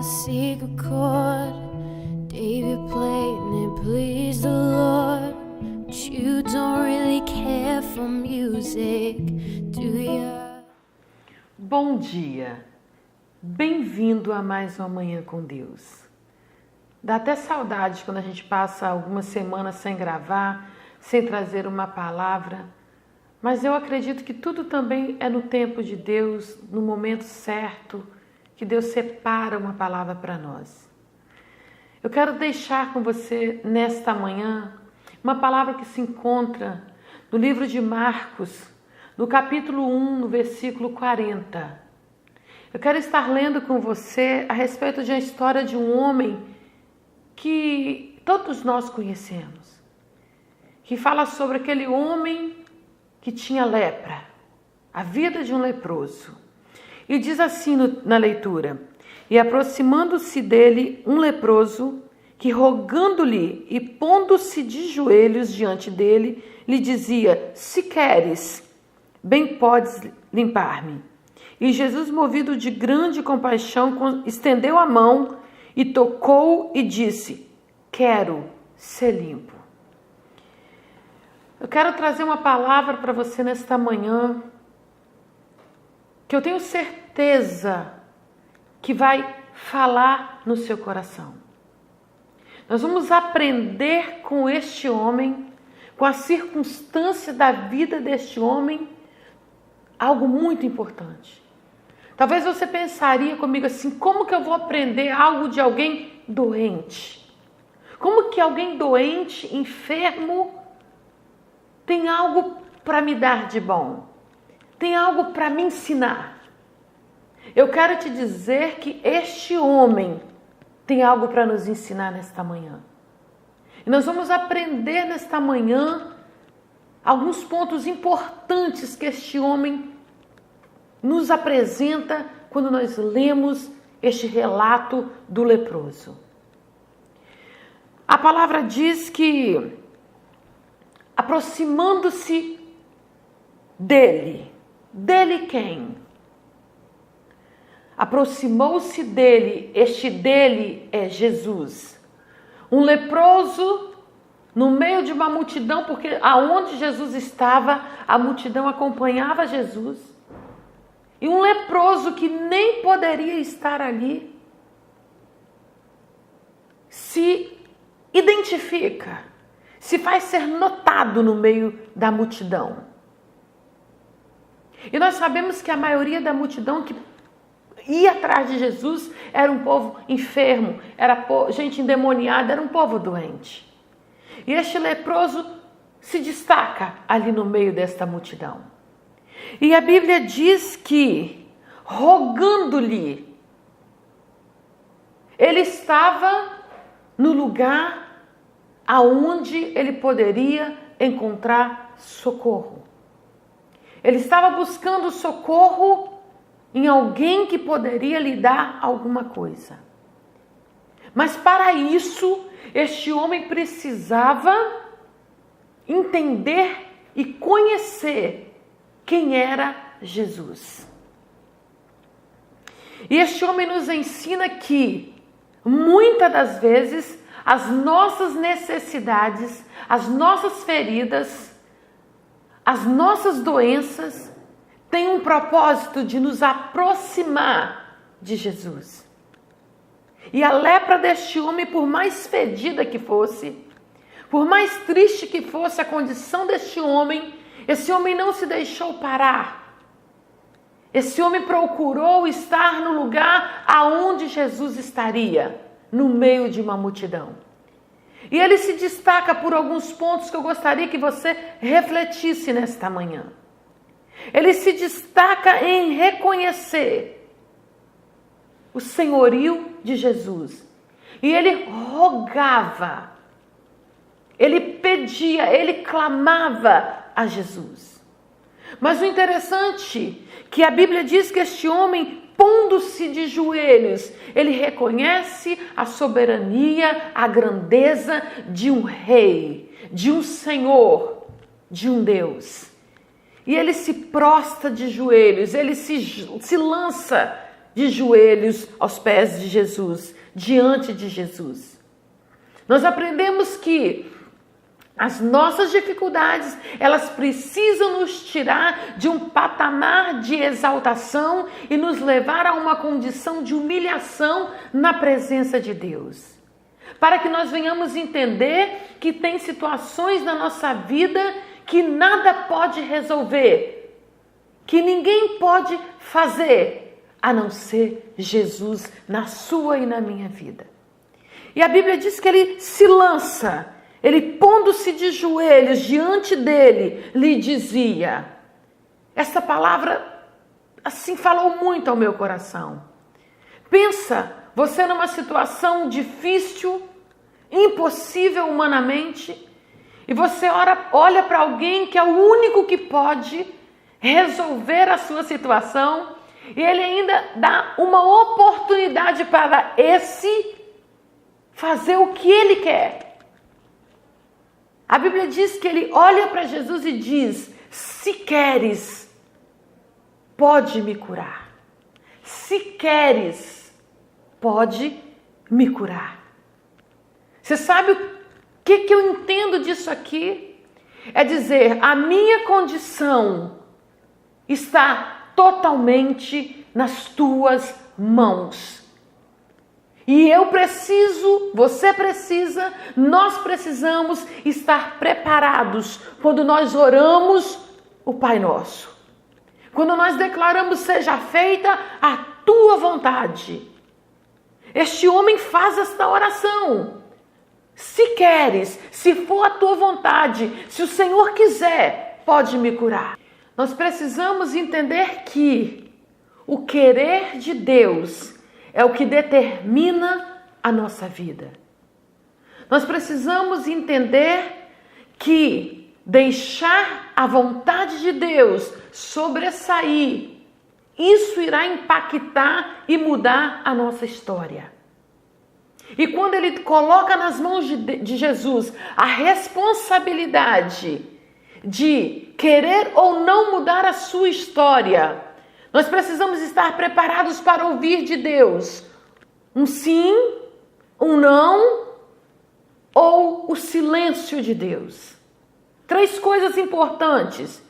a secret chord David played and it pleased the Lord. But you don't really care for music, do you? Bom dia, bem-vindo a mais uma Manhã com Deus. Dá até saudade quando a gente passa algumas semanas sem gravar, sem trazer uma palavra, mas eu acredito que tudo também é no tempo de Deus, no momento certo, que Deus separa uma palavra para nós. Eu quero deixar com você nesta manhã uma palavra que se encontra no livro de Marcos, no capítulo 1, no versículo 40. Eu quero estar lendo com você a respeito de uma história de um homem que todos nós conhecemos, que fala sobre aquele homem que tinha lepra, a vida de um leproso. E diz assim na leitura: e aproximando-se dele um leproso, que rogando-lhe e pondo-se de joelhos diante dele, lhe dizia: se queres, bem podes limpar-me. E Jesus, movido de grande compaixão, estendeu a mão e tocou e disse: quero ser limpo. Eu quero trazer uma palavra para você nesta manhã, que eu tenho certeza que vai falar no seu coração. Nós vamos aprender com este homem, com a circunstância da vida deste homem, algo muito importante. Talvez você pensaria comigo assim: como que eu vou aprender algo de alguém doente? Como que alguém doente, enfermo, tem algo para me dar de bom? Tem algo para me ensinar? Eu quero te dizer que este homem tem algo para nos ensinar nesta manhã. E nós vamos aprender nesta manhã alguns pontos importantes que este homem nos apresenta quando nós lemos este relato do leproso. A palavra diz que, aproximando-se dele quem? Aproximou-se dele, este dele é Jesus. Um leproso no meio de uma multidão, porque aonde Jesus estava, a multidão acompanhava Jesus. E um leproso que nem poderia estar ali, se identifica, se faz ser notado no meio da multidão. E nós sabemos que a maioria da multidão que ia atrás de Jesus era um povo enfermo, era gente endemoniada, era um povo doente. E este leproso se destaca ali no meio desta multidão. E a Bíblia diz que, rogando-lhe, ele estava no lugar aonde ele poderia encontrar socorro. Ele estava buscando socorro em alguém que poderia lhe dar alguma coisa. Mas para isso, este homem precisava entender e conhecer quem era Jesus. E este homem nos ensina que, muitas das vezes, as nossas necessidades, as nossas feridas, as nossas doenças têm um propósito de nos aproximar de Jesus. E a lepra deste homem, por mais fedida que fosse, por mais triste que fosse a condição deste homem, esse homem não se deixou parar. Esse homem procurou estar no lugar aonde Jesus estaria, no meio de uma multidão. E ele se destaca por alguns pontos que eu gostaria que você refletisse nesta manhã. Ele se destaca em reconhecer o senhorio de Jesus. E ele rogava, ele pedia, ele clamava a Jesus. Mas o interessante é que a Bíblia diz que este homem, pondo-se de joelhos, ele reconhece a soberania, a grandeza de um rei, de um senhor, de um Deus. E ele se prostra de joelhos, ele se lança de joelhos aos pés de Jesus, diante de Jesus. Nós aprendemos que as nossas dificuldades, elas precisam nos tirar de um patamar de exaltação e nos levar a uma condição de humilhação na presença de Deus. Para que nós venhamos entender que tem situações na nossa vida que nada pode resolver, que ninguém pode fazer, a não ser Jesus na sua e na minha vida. E a Bíblia diz que ele se lança. Ele, pondo-se de joelhos diante dele, lhe dizia. Essa palavra, assim, falou muito ao meu coração. Pensa, você numa situação difícil, impossível humanamente, e você olha para alguém que é o único que pode resolver a sua situação, e ele ainda dá uma oportunidade para esse fazer o que ele quer. A Bíblia diz que ele olha para Jesus e diz: se queres, pode me curar. Se queres, pode me curar. Você sabe o que eu entendo disso aqui? É dizer, a minha condição está totalmente nas tuas mãos. E eu preciso, você precisa, nós precisamos estar preparados quando nós oramos o Pai Nosso. Quando nós declaramos, seja feita a tua vontade. Este homem faz esta oração. Se queres, se for a tua vontade, se o Senhor quiser, pode me curar. Nós precisamos entender que o querer de Deus é o que determina a nossa vida. Nós precisamos entender que deixar a vontade de Deus sobressair, isso irá impactar e mudar a nossa história. E quando ele coloca nas mãos de Jesus a responsabilidade de querer ou não mudar a sua história, nós precisamos estar preparados para ouvir de Deus um sim, um não ou o silêncio de Deus. 3 coisas importantes.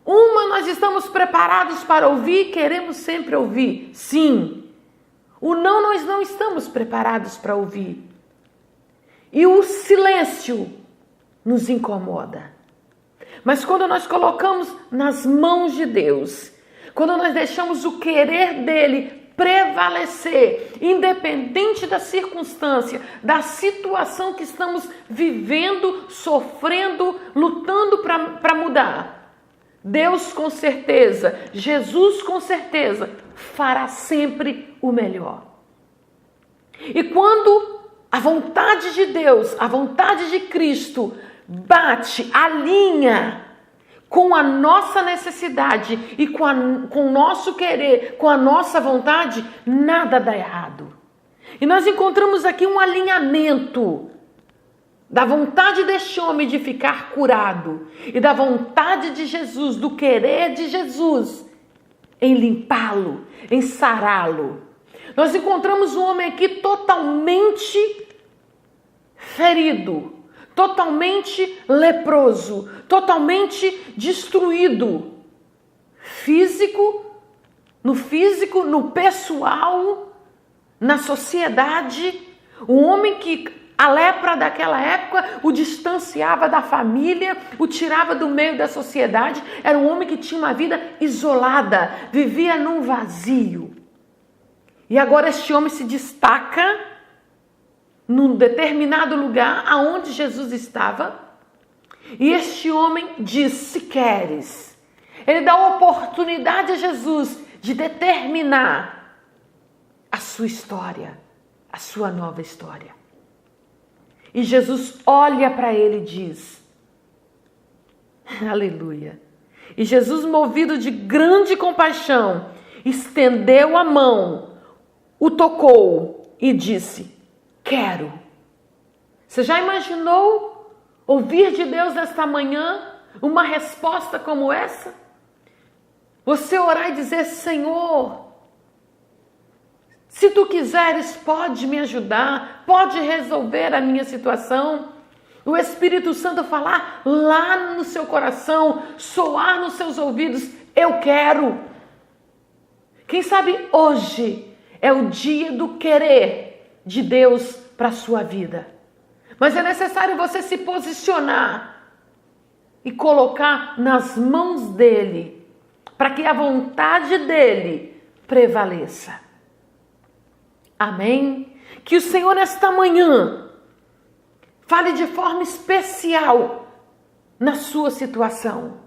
Uma, nós estamos preparados para ouvir, queremos sempre ouvir, sim. O não, nós não estamos preparados para ouvir. E o silêncio nos incomoda. Mas quando nós colocamos nas mãos de Deus, quando nós deixamos o querer dele prevalecer, independente da circunstância, da situação que estamos vivendo, sofrendo, lutando para mudar, Deus com certeza, Jesus com certeza, fará sempre o melhor. E quando a vontade de Deus, a vontade de Cristo bate, alinha com a nossa necessidade e com o nosso querer, com a nossa vontade, nada dá errado. E nós encontramos aqui um alinhamento da vontade deste homem de ficar curado e da vontade de Jesus, do querer de Jesus em limpá-lo, em sará-lo. Nós encontramos um homem aqui totalmente ferido, totalmente leproso, totalmente destruído. No pessoal, na sociedade. Um homem que a lepra daquela época o distanciava da família, o tirava do meio da sociedade. Era um homem que tinha uma vida isolada, vivia num vazio. E agora este homem se destaca num determinado lugar aonde Jesus estava. E este homem diz, se queres. Ele dá oportunidade a Jesus de determinar a sua história, a sua nova história. E Jesus olha para ele e diz, aleluia. E Jesus, movido de grande compaixão, estendeu a mão, o tocou e disse, quero. Você já imaginou ouvir de Deus nesta manhã uma resposta como essa? Você orar e dizer, Senhor, Se tu quiseres, pode me ajudar, pode resolver a minha situação. O Espírito Santo falar lá no seu coração, soar nos seus ouvidos, eu quero. Quem sabe hoje é o dia do querer de Deus para a sua vida. Mas é necessário você se posicionar e colocar nas mãos dele, para que a vontade dele prevaleça. Amém? Que o Senhor nesta manhã fale de forma especial na sua situação.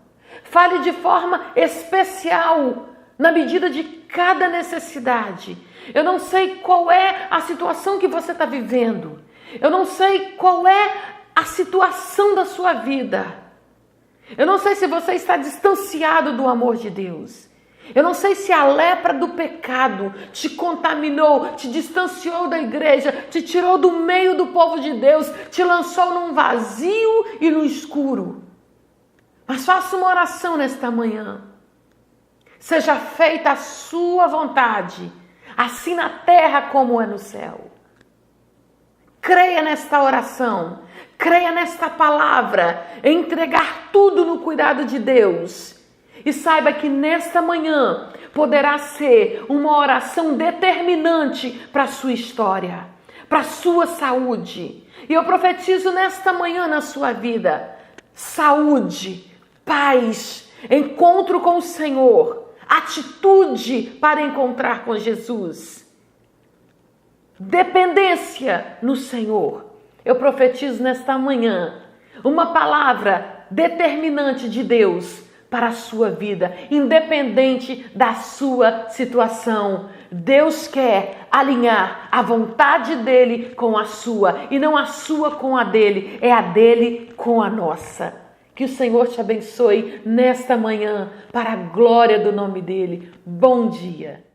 Fale de forma especial na medida de cada necessidade. Eu não sei qual é a situação que você está vivendo. Eu não sei qual é a situação da sua vida. Eu não sei se você está distanciado do amor de Deus. Eu não sei se a lepra do pecado te contaminou, te distanciou da igreja, te tirou do meio do povo de Deus, te lançou num vazio e no escuro. Mas faça uma oração nesta manhã. Seja feita a sua vontade, assim na terra como é no céu. Creia nesta oração, creia nesta palavra, entregar tudo no cuidado de Deus. E saiba que nesta manhã poderá ser uma oração determinante para a sua história, para a sua saúde. E eu profetizo nesta manhã na sua vida saúde, paz, encontro com o Senhor, atitude para encontrar com Jesus, dependência no Senhor. Eu profetizo nesta manhã uma palavra determinante de Deus para a sua vida, independente da sua situação. Deus quer alinhar a vontade dele com a sua, e não a sua com a dele, é a dele com a nossa. Que o Senhor te abençoe nesta manhã, para a glória do nome dele. Bom dia.